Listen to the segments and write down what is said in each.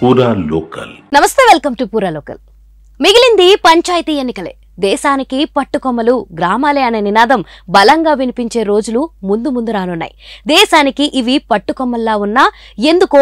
పూరా లోకల్. నమస్తే, welcome to పూరా లోకల్. మిగిలింది పంచాయతీ ఎన్నికలే. దేశానికి పట్టుకొమ్మలు గ్రామాలే అనే నినాదం బలంగా వినిపించే రోజులు ముందు ముందు రానున్నాయి. దేశానికి ఇవి పట్టుకొమ్మల్లా ఉన్నా ఎందుకో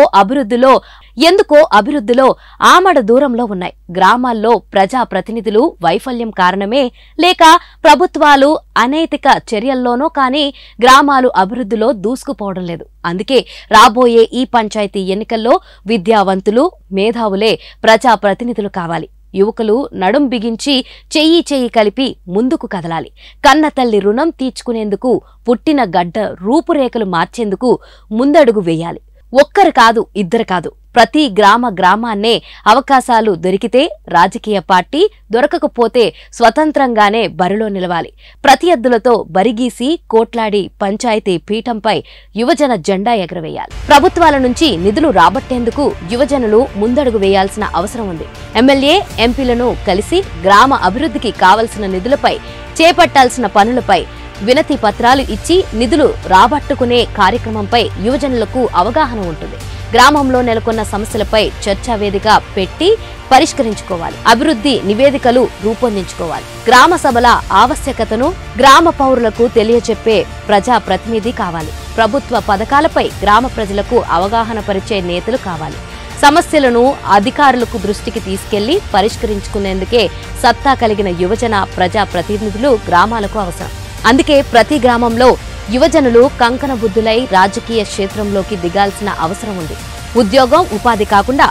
అభివృద్ధిలో ఆమడ దూరంలో ఉన్నాయి. గ్రామాల్లో ప్రజా ప్రతినిధులు వైఫల్యం కారణమే, లేక ప్రభుత్వాలు అనైతిక చర్యల్లోనో కానీ గ్రామాలు అభివృద్ధిలో దూసుకుపోవడం లేదు. అందుకే రాబోయే ఈ పంచాయతీ ఎన్నికల్లో విద్యావంతులు, మేధావులే ప్రజా ప్రతినిధులు కావాలి. యువకులు నడుం బిగించి చెయ్యి కలిపి ముందుకు కదలాలి. కన్న తల్లి రుణం తీర్చుకునేందుకు, పుట్టిన గడ్డ రూపురేఖలు మార్చేందుకు ముందడుగు వేయాలి. ఒక్కరు కాదు, ఇద్దరు కాదు, ప్రతి గ్రామాన్నే అవకాశాలు దొరికితే రాజకీయ పార్టీ, దొరకకపోతే స్వతంత్రంగానే బరిలో నిలవాలి. ప్రతియద్దులతో బరిగీసి కోట్లాడి పంచాయతీ పీఠంపై యువజన జెండా ఎగరవేయాలి. ప్రభుత్వాల నుంచి నిధులు రాబట్టేందుకు యువజనులు ముందడుగు వేయాల్సిన అవసరం ఉంది. ఎమ్మెల్యే, ఎంపీలను కలిసి గ్రామ అభివృద్ధికి కావలసిన నిధులపై, చేపట్టాల్సిన పనులపై వినతి పత్రాలు ఇచ్చి నిధులు రాబట్టుకునే కార్యక్రమంపై యువజనులకు అవగాహన ఉంటుంది. గ్రామంలో నెలకొన్న సమస్యలపై చర్చా వేదిక పెట్టి పరిష్కరించుకోవాలి. అభివృద్ధి నివేదికలు రూపొందించుకోవాలి. గ్రామ సభల ఆవశ్యకతను గ్రామ పౌరులకు తెలియచెప్పే ప్రజా ప్రతినిధి కావాలి. ప్రభుత్వ పథకాలపై గ్రామ ప్రజలకు అవగాహన పరిచే నేతలు కావాలి. సమస్యలను అధికారులకు దృష్టికి తీసుకెళ్లి పరిష్కరించుకునేందుకే సత్తా కలిగిన యువజన ప్రజా ప్రతినిధులు గ్రామాలకు అవసరం. అందుకే ప్రతి గ్రామంలో యువజనులు కంకణ బుద్ధులై రాజకీయ క్షేత్రంలోకి దిగాల్సిన అవసరం ఉంది. ఉద్యోగం, ఉపాధి కాకుండా